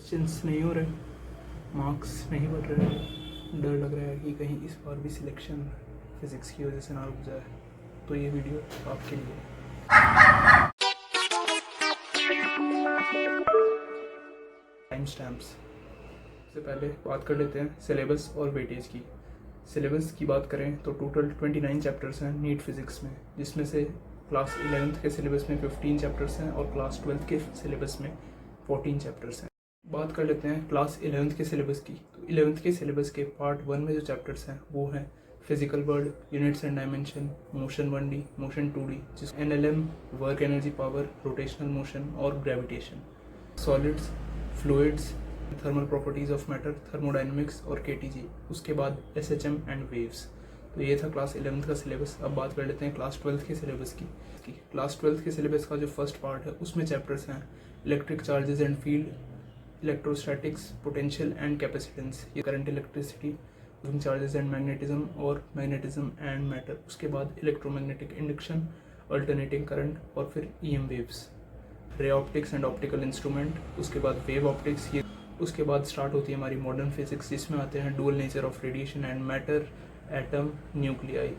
Questions नहीं हो रहे, मार्क्स नहीं बढ़ रहे, डर लग रहा है कि कहीं इस बार भी सिलेक्शन फिज़िक्स की वजह से ना रुक जाए, तो ये वीडियो आपके लिए। टाइम स्टैम्प्स से पहले बात कर लेते हैं सिलेबस और वेटेज की। सिलेबस की बात करें तो टोटल 29 चैप्टर्स हैं नीट फिज़िक्स में, जिसमें से क्लास 11th के सिलेबस में 15 चैप्टर्स हैं और क्लास 12th के सिलेबस में 14 चैप्टर्स हैं। बात कर लेते हैं क्लास 11th के सिलेबस की। तो 11th के सिलेबस के पार्ट 1 में जो चैप्टर्स हैं वो हैं physical world, units and dimension, motion 1D, motion 2D, जिस NLM, work energy power, rotational motion और gravitation, solids, fluids, thermal properties of matter, thermodynamics और KTG, उसके बाद SHM एंड वेव्स। तो ये था क्लास 11th का सिलेबस। अब बात कर लेते हैं क्लास 12th के सिलेबस की। क्लास 12th के सिलेबस का जो फर्स्ट पार्ट है उसमें चैप्टर्स हैं electric charges and field, electrostatics, potential and capacitance, ये current electricity, charges and magnetism और मैग्नेटिज्म एंड मैटर, उसके बाद इलेक्ट्रोमैग्नेटिक इंडक्शन, अल्टरनेटिंग करंट और फिर EM waves, ray optics and optical instrument, उसके बाद वेव ऑप्टिक्स। ये उसके बाद स्टार्ट होती है हमारी मॉडर्न फिजिक्स, जिसमें आते हैं dual nature of radiation and matter, atom, nuclei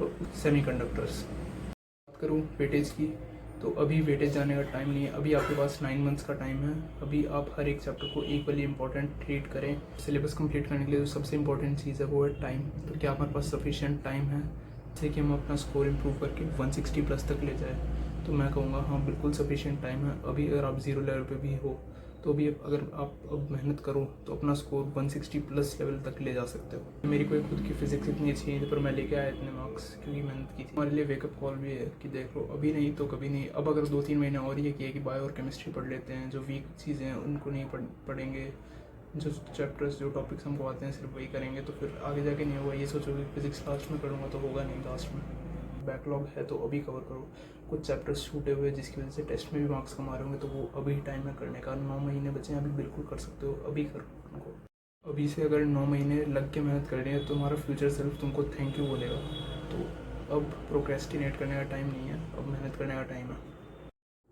और सेमीकंडक्टर्स। बात करूँ वेटेज की, तो अभी वेटेज जाने का टाइम नहीं है, अभी आपके पास 9 मंथ्स का टाइम है। अभी आप हर एक चैप्टर को इक्वली इंपॉर्टेंट ट्रीट करें। सिलेबस कंप्लीट करने के लिए जो सबसे इंपॉर्टेंट चीज़ है वो है टाइम। तो क्या हमारे पास सफिशिएंट टाइम है जिससे कि हम अपना स्कोर इम्प्रूव करके 160 प्लस तक ले जाए? तो मैं कहूँगा हाँ, बिल्कुल सफिशिएंट टाइम है। अभी अगर आप 0 लेवल पे भी हो तो भी अगर आप अब मेहनत करो तो अपना स्कोर 160 प्लस लेवल तक ले जा सकते हो। मेरी कोई खुद की फिजिक्स इतनी अच्छी नहीं थी, पर मैं लेके आया इतने मार्क्स क्योंकि मेहनत की थी। हमारे लिए वेकअप कॉल भी है कि देख लो, अभी नहीं तो कभी नहीं। अब अगर 2-3 महीने और ये किए कि बायो और केमिस्ट्री पढ़ लेते हैं, जो वीक चीज़ें हैं उनको नहीं पढ़ेंगे, जो चैप्टर्स जो टॉपिक्स हमको आते हैं सिर्फ वही करेंगे, तो फिर आगे जाके नहीं होगा। ये सोचो कि फिजिक्स लास्ट में करूँगा तो होगा नहीं लास्ट में। बैकलॉग है तो अभी कवर करो। कुछ चैप्टर्स छूटे हुए जिसकी वजह से टेस्ट में भी मार्क्स कमा रहे होंगे, तो वो अभी टाइम है करने का। 9 महीने बचे हैं, अभी बिल्कुल कर सकते हो, अभी करो उनको। अभी से अगर 9 महीने लग के मेहनत कर रहे हैं तो तुम्हारा फ्यूचर सेल्फ तुमको थैंक यू बोलेगा। तो अब प्रोक्रेस्टिनेट करने का टाइम नहीं है, अब मेहनत करने का टाइम है।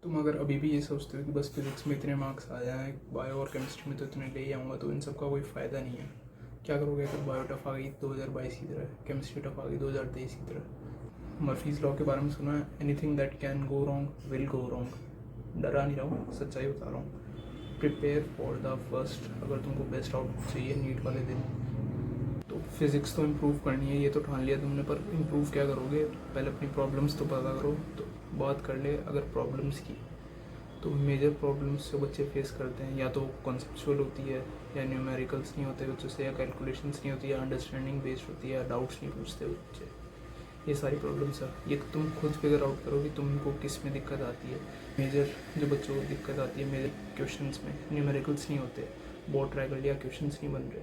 तुम अगर अभी भी ये सोचते हो कि बस फिजिक्स में इतने मार्क्स आ जाएँ, बायो और केमिस्ट्री में तो इतने ले ही आऊँगा, तो इन सब का कोई फ़ायदा नहीं है। क्या करोगे अगर बायो टफ आ गई 2022 की तरह, केमिस्ट्री टफ आ गई 2023 की तरह? मर्फीज़ लॉ के बारे में सुना है, anything that can go wrong will go wrong. डरा नहीं रहा हूँ, सच्चाई बता रहा हूँ। Prepare for the worst. अगर तुमको बेस्ट आउट चाहिए नीट वाले दिन, तो फिज़िक्स तो इम्प्रूव करनी है, ये तो ठान लिया तुमने, पर इम्प्रूव क्या करोगे? पहले अपनी प्रॉब्लम्स तो पता करो। तो बात कर ले अगर प्रॉब्लम्स की, तो मेजर प्रॉब्लम्स जो बच्चे फेस करते हैं या तो कॉन्सेप्चुअल होती है, या न्यूमेरिकल्स नहीं होते बच्चों से, या कैलकुलेशंस नहीं होती, या अंडरस्टैंडिंग बेस्ड होती है, या डाउट्स नहीं पूछते बच्चे। ये सारी प्रॉब्लम्स है, ये तुम खुद फिगर आउट करो कि तुमको किस में दिक्कत आती है। मेजर जो बच्चों को दिक्कत आती है मेजर क्वेश्चंस में, न्यूमेरिकल्स नहीं होते, बोर्ड ट्राई कर लिया, क्वेश्चंस नहीं बन रहे,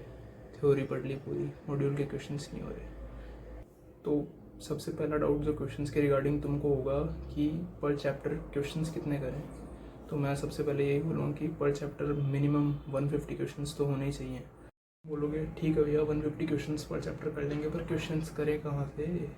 थ्योरी पढ़ ली पूरी, मॉड्यूल के क्वेश्चंस नहीं हो रहे। तो सबसे पहला डाउट जो क्वेश्चंस के रिगार्डिंग तुमको होगा कि पर चैप्टर क्वेश्चंस कितने करें। तो मैं सबसे पहले यही बोलूँगा कि पर चैप्टर मिनिमम 150 क्वेश्चंस तो होने ही चाहिए। बोलोगे ठीक है भैया 150 क्वेश्चंस पर चैप्टर कर लेंगे, पर क्वेश्चंस करें कहाँ से?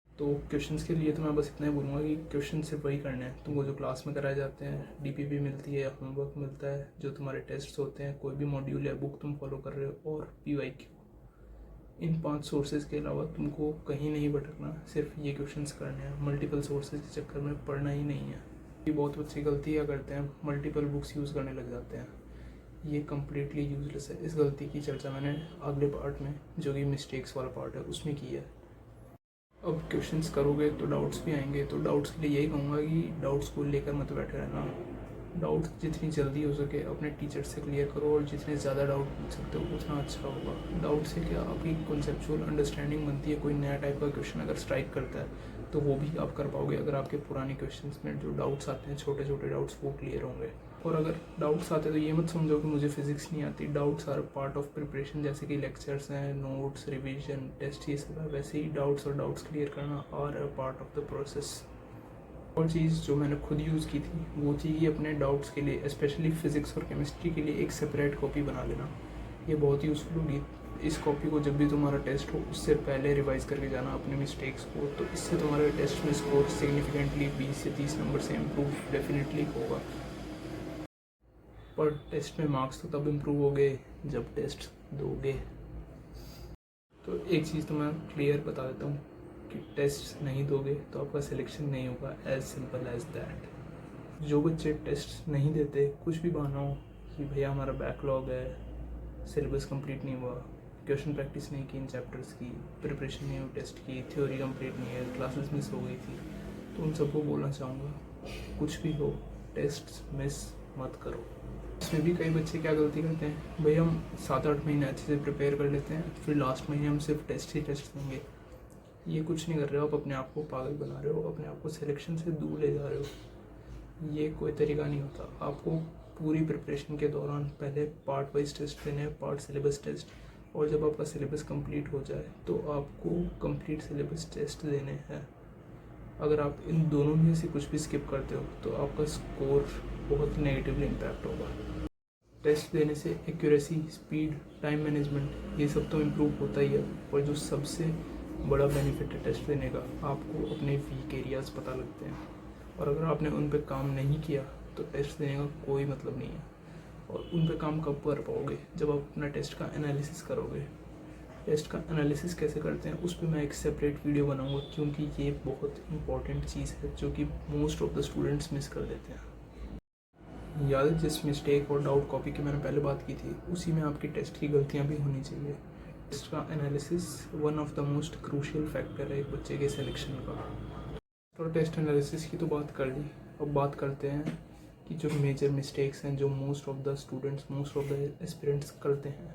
तो क्वेश्चंस के लिए तो मैं बस इतना ही बोलूँगा कि क्वेश्चन सिर्फ वही करने हैं तुमको जो क्लास में कराए जाते हैं, DPP मिलती है, होमवर्क मिलता है, जो तुम्हारे टेस्ट होते हैं, कोई भी मॉड्यूल या बुक तुम फॉलो कर रहे हो, और PYQ। इन 5 सोर्सेज के अलावा तुमको कहीं नहीं भटकना, सिर्फ ये क्वेश्चंस करने हैं। मल्टीपल सोर्सेज के चक्कर में पढ़ना ही नहीं है। ये बहुत बच्चे गलती क्या करते हैं, मल्टीपल बुक्स यूज़ करने लग जाते हैं। ये कम्प्लीटली यूजलेस है। इस गलती की चर्चा मैंने अगले पार्ट में, जो कि मिस्टेक्स वाला पार्ट है, उसमें की है। अब क्वेश्चंस करोगे तो डाउट्स भी आएंगे, तो डाउट्स के लिए यही कहूँगा कि डाउट्स को लेकर मत बैठे रहना। डाउट्स जितनी जल्दी हो सके अपने टीचर से क्लियर करो, और जितने ज़्यादा डाउट पूछ सकते हो उतना अच्छा होगा। डाउट से क्या आपकी कॉन्सेप्चुअल अंडरस्टैंडिंग बनती है। कोई नया टाइप का क्वेश्चन अगर स्ट्राइक करता है तो वो भी आप कर पाओगे अगर आपके पुराने क्वेश्चंस में जो डाउट्स आते हैं, छोटे छोटे डाउट्स, वो क्लियर होंगे। और अगर डाउट्स आते हैं तो ये मत समझो कि मुझे फिजिक्स नहीं आती। Doubts are part of preparation, जैसे कि लेक्चर्स हैं, नोट्स, रिवीजन, टेस्ट, ये सब है। वैसे ही डाउट्स और डाउट्स क्लियर करना are a part of the process. और चीज़ जो मैंने खुद यूज़ की थी वो थी कि अपने डाउट्स के लिए, स्पेशली फिजिक्स और केमिस्ट्री के लिए, एक सेपरेट कॉपी बना लेना। ये बहुत ही यूज़फुल होगी। इस कॉपी को जब भी तुम्हारा टेस्ट हो उससे पहले रिवाइज करके जाना अपने मिस्टेक्स को, तो इससे तुम्हारे टेस्ट में स्कोर सिग्निफिकेंटली 20 से 30 नंबर से इम्प्रूव डेफिनेटली होगा। पर टेस्ट में मार्क्स तो तब इम्प्रूव होंगे जब टेस्ट दोगे। तो एक चीज़ तो मैं क्लियर बता देता हूँ कि टेस्ट नहीं दोगे तो आपका सिलेक्शन नहीं होगा, एज सिंपल एज दैट। जो बच्चे टेस्ट नहीं देते, कुछ भी बहाना हो कि भैया हमारा बैकलॉग है, सिलेबस कंप्लीट नहीं हुआ, क्वेश्चन प्रैक्टिस नहीं की इन चैप्टर्स की, प्रिपरेशन नहीं हुई टेस्ट की, थ्योरी कंप्लीट नहीं है, क्लासेस मिस हो गई थी, तो उन सबको बोलना चाहूँगा कुछ भी हो टेस्ट मिस मत करो। इसमें भी कई बच्चे क्या गलती करते हैं, भैया हम 7-8 महीने अच्छे से प्रिपेयर कर लेते हैं, फिर लास्ट महीने हम सिर्फ टेस्ट ही टेस्ट देंगे। ये कुछ नहीं कर रहे हो, आप अपने आप को पागल बना रहे हो, अपने आप को सिलेक्शन से दूर ले जा रहे हो। ये कोई तरीका नहीं होता। आपको पूरी प्रिपरेशन के दौरान पहले पार्ट वाइज टेस्ट देने हैं, पार्ट सिलेबस टेस्ट, और जब आपका सिलेबस कंप्लीट हो जाए तो आपको कंप्लीट सिलेबस टेस्ट देने हैं। अगर आप इन दोनों में से कुछ भी स्किप करते हो तो आपका स्कोर बहुत नेगेटिवली इम्पैक्ट होगा। टेस्ट देने से एक्यूरेसी, स्पीड, टाइम मैनेजमेंट ये सब तो इम्प्रूव होता ही है, और जो सबसे बड़ा बेनिफिट है टेस्ट देने का, आपको अपने वीक एरियाज पता लगते हैं, और अगर आपने उन पे काम नहीं किया तो टेस्ट देने का कोई मतलब नहीं है। और उन पे काम कब कर पाओगे, जब आप अपना टेस्ट का एनालिसिस करोगे। टेस्ट का एनालिसिस कैसे करते हैं उस पर मैं एक सेपरेट वीडियो बनाऊंगा, क्योंकि ये बहुत इंपॉर्टेंट चीज़ है जो कि most of the students miss कर देते हैं। याद है जिस मिस्टेक और डाउट कॉपी की मैंने पहले बात की थी, उसी में आपकी टेस्ट की गलतियाँ भी होनी चाहिए। टेस्ट का analysis one of the most crucial factor है एक बच्चे के सिलेक्शन का। तो टेस्ट एनालिसिस की तो बात कर ली, अब बात करते हैं कि जो मेजर मिस्टेक्स हैं जो most of the students, most of the aspirants करते हैं,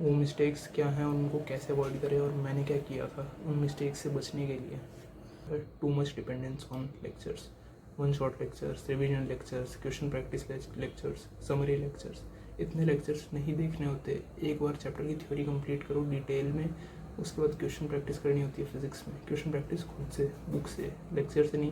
वो मिस्टेक्स क्या हैं और उनको कैसे अवॉइड करें, और मैंने क्या किया था उन मिस्टेक्स से बचने के लिए। Too much dependence on lectures, one shot lectures, revision lectures, question practice lectures, summary lectures, इतने लेक्चर्स नहीं देखने होते। एक बार चैप्टर की थ्योरी कंप्लीट करो डिटेल में, उसके बाद क्वेश्चन प्रैक्टिस करनी होती है फिजिक्स में। क्वेश्चन प्रैक्टिस खुद से, बुक से, लेक्चर से नहीं।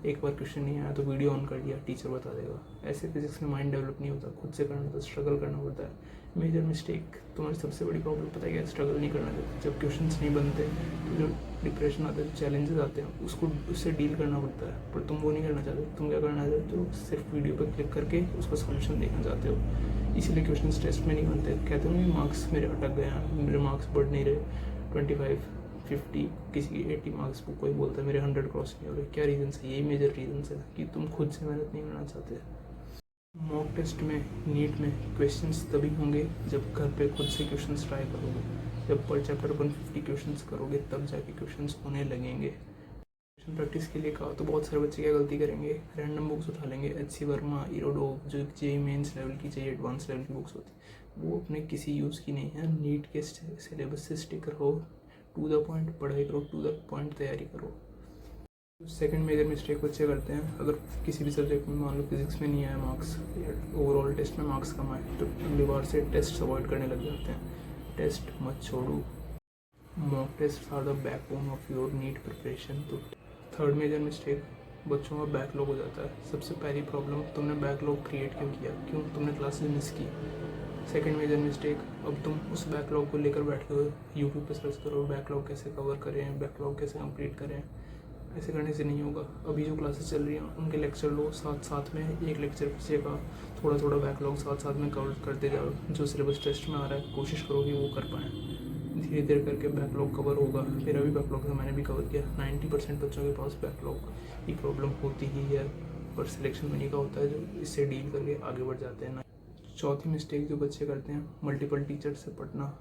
एक बार क्वेश्चन नहीं आया तो वीडियो ऑन कर लिया, टीचर बता देगा। ऐसे फिजिक्स में माइंड डेवलप नहीं होता, खुद से करना होता, स्ट्रगल करना पड़ता है। मेजर मिस्टेक, तुम्हारी सबसे बड़ी प्रॉब्लम पता है क्या, स्ट्रगल नहीं करना चाहते। जब क्वेश्चंस नहीं बनते तो जो डिप्रेशन आता है, चैलेंजेस आते हैं, उससे डील करना पड़ता है, पर तुम वो नहीं करना चाहते। तुम क्या करना चाहते हो, सिर्फ वीडियो पर क्लिक करके उसका सोल्यूशन देखना चाहते हो। इसीलिए क्वेश्चन टेस्ट में नहीं बनते। कहते हो नहीं मार्क्स मेरे अटक गए हैं, मेरे मार्क्स बढ़ नहीं रहे, 25, 50, किसी की 80 मार्क्स को कोई बोलता है मेरे 100 क्रॉस नहीं हो रहे। क्या रीज़न है, यही मेजर रीज़न है कि तुम खुद से मेहनत नहीं करना चाहते। मॉक टेस्ट में, नीट में क्वेश्चंस तभी होंगे जब घर पे खुद से क्वेश्चंस ट्राई करोगे। जब पर चैप्टर 150 क्वेश्चंस करोगे तब जाके क्वेश्चंस होने लगेंगे। क्वेश्चन प्रैक्टिस के लिए कहा तो बहुत सारे बच्चे क्या गलती करेंगे, रैंडम बुक्स उठा लेंगे, एच.सी. वर्मा, इरोडोव, जो जेईई मेंस लेवल की चाहिए, एडवांस लेवल की बुक्स होती, वो अपने किसी यूज़ की नहीं है। नीट के सिलेबस से स्टिक रहो, टू द पॉइंट पढ़ाई करो, टू द पॉइंट तैयारी करो। सेकंड मेजर मिस्टेक बच्चे करते हैं, अगर किसी भी सब्जेक्ट में मान लो फिजिक्स में नहीं आया मार्क्स, या ओवरऑल टेस्ट में मार्क्स कम आए, तो अगली बार से टेस्ट अवॉइड करने लग जाते हैं। टेस्ट मत छोड़ो, mock test are the backbone of your NEET preparation. तो थर्ड मेजर मिस्टेक, बच्चों का बैकलॉग हो जाता है। सबसे पहली प्रॉब्लम, तुमने बैकलॉग क्रिएट क्यों किया, क्यों तुमने क्लासेस मिस की। सेकंड मेजर मिस्टेक, अब तुम उस बैकलॉग को लेकर बैठे हो, यूट्यूब पे सर्च करो बैकलॉग कैसे कवर करें, बैकलॉग कैसे कंप्लीट करें। ऐसे करने से नहीं होगा। अभी जो क्लासेस चल रही हैं उनके लेक्चर लो, साथ साथ में एक लेक्चर पीछे का थोड़ा थोड़ा बैकलॉग साथ साथ में कवर करते जाओ। जो सिलेबस टेस्ट में आ रहा है कोशिश करो कि वो कर पाएँ। धीरे धीरे करके बैकलॉग कवर होगा। मेरा भी बैकलॉग था, मैंने भी कवर किया। 90% बच्चों के पास बैकलॉग की प्रॉब्लम होती ही है, पर सिलेक्शन में नहीं का होता है जो इससे डील करके आगे बढ़ जाते हैं। चौथी मिस्टेक जो बच्चे करते हैं, मल्टीपल टीचर से पढ़ना।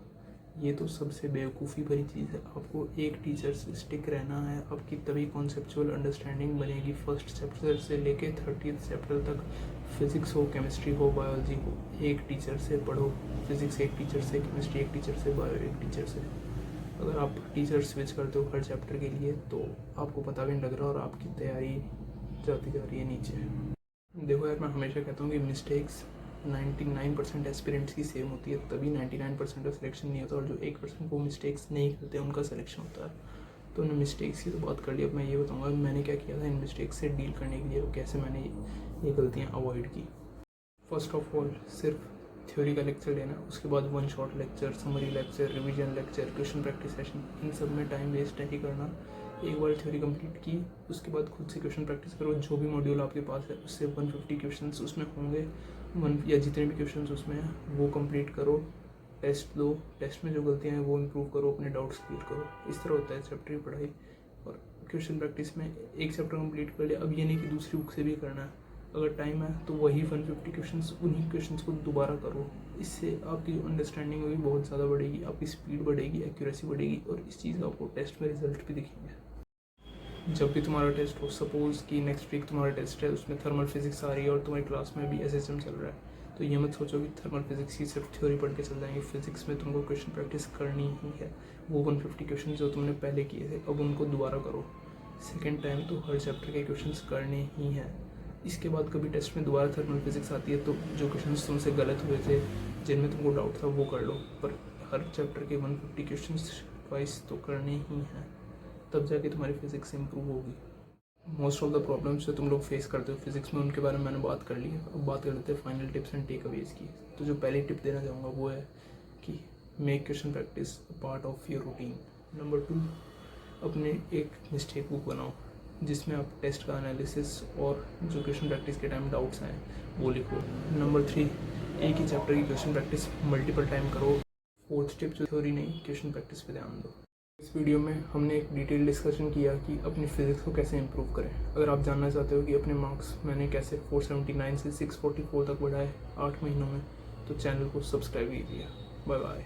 ये तो सबसे बेवकूफ़ी भरी चीज़ है। आपको एक टीचर से स्टिक रहना है, आपकी तभी कॉन्सेप्चुअल अंडरस्टैंडिंग बनेगी। फर्स्ट चैप्टर से लेके 30th चैप्टर तक, फिजिक्स हो, केमिस्ट्री हो, बायोलॉजी हो, एक टीचर से पढ़ो। फिजिक्स एक टीचर से, केमिस्ट्री एक टीचर से, बायो एक टीचर से। अगर आप टीचर स्विच करते हो हर चैप्टर के लिए तो आपको पता भी नहीं लग रहा और आपकी तैयारी जाती जा रही है नीचे। देखो यार, मैं हमेशा कहता हूँ कि मिस्टेक्स 99% एस्पिरेंट्स की सेम होती है, तभी 99% का सिलेक्शन नहीं होता, और जो 1% वो मिस्टेक्स नहीं करते उनका सिलेक्शन होता है। तो उन मिस्टेक्स की तो बात कर ली, अब मैं ये बताऊंगा मैंने क्या किया था इन मिस्टेक्स से डील करने के लिए, और कैसे मैंने ये गलतियाँ अवॉइड की। फर्स्ट ऑफ ऑल, सिर्फ थ्योरी का लेक्चर लेना, उसके बाद one shot lecture, summary lecture, revision lecture, question practice session, इन सब में टाइम वेस्ट नहीं करना। एक बार थ्योरी कंप्लीट की, उसके बाद खुद से क्वेश्चन प्रैक्टिस करो। जो भी मॉड्यूल आपके पास है उससे 150 क्वेश्चंस उसमें होंगे, वन या जितने भी क्वेश्चंस उसमें हैं वो कंप्लीट करो, टेस्ट लो, टेस्ट में जो गलतियाँ हैं वो इम्प्रूव करो, अपने डाउट्स क्लियर करो। इस तरह होता है चैप्टर की पढ़ाई। और क्वेश्चन प्रैक्टिस में एक चैप्टर कंप्लीट कर लिया, अब ये नहीं कि दूसरी बुक से भी करना है। अगर टाइम है तो वही 150 क्वेश्चंस, उन्हीं क्वेश्चंस को दोबारा करो। इससे आपकी अंडरस्टैंडिंग होगी बहुत ज़्यादा बढ़ेगी, आपकी स्पीड बढ़ेगी, एक्यूरेसी बढ़ेगी, और इस चीज़ का आपको टेस्ट में रिजल्ट भी दिखेंगे। जब भी तुम्हारा टेस्ट हो, सपोज कि नेक्स्ट वीक तुम्हारा टेस्ट है, उसमें थर्मल फिजिक्स आ रही है और तुम्हारी क्लास में भी SHM चल रहा है, तो ये मत सोचो कि थर्मल फिजिक्स की सिर्फ थ्योरी पढ़ के चल जाएंगे। फिजिक्स में तुमको क्वेश्चन प्रैक्टिस करनी ही है। वो 150 क्वेश्चन जो तुमने पहले किए थे, अब उनको दोबारा करो। सेकेंड टाइम तो हर चैप्टर के क्वेश्चंस करने ही हैं। इसके बाद कभी टेस्ट में दोबारा थर्मल फिजिक्स आती है तो जो क्वेश्चंस तुमसे गलत हुए थे, जिनमें तुमको डाउट था, वो कर लो। पर हर चैप्टर के 150 क्वेश्चंस ट्वाइस तो करने ही हैं, तब जाके तुम्हारी फिजिक्स इंप्रूव होगी। मोस्ट ऑफ द प्रॉब्लम्स जो तुम लोग फेस करते हो फिजिक्स में, उनके बारे में मैंने बात कर ली है। अब बात कर लेते हैं final tips and takeaways की। तो जो पहली टिप देना चाहूँगा वो है कि make question practice part of your routine. Number 2, अपने एक मिस्टेक बुक बनाओ जिसमें आप टेस्ट का एनालिसिस और जो क्वेश्चन प्रैक्टिस के टाइम डाउट्स हैं वो लिखो। नंबर 3, एक ही चैप्टर की क्वेश्चन प्रैक्टिस मल्टीपल टाइम करो। फोर्थ टिप, जो थ्योरी नहीं, क्वेश्चन प्रैक्टिस पे ध्यान दो। इस वीडियो में हमने एक डिटेल डिस्कशन किया कि अपनी फिजिक्स को कैसे इंप्रूव करें। अगर आप जानना चाहते हो कि अपने मार्क्स मैंने कैसे 479 से 644 तक बढ़ाए 8 महीनों में, तो चैनल को सब्सक्राइब कीजिए। Bye bye.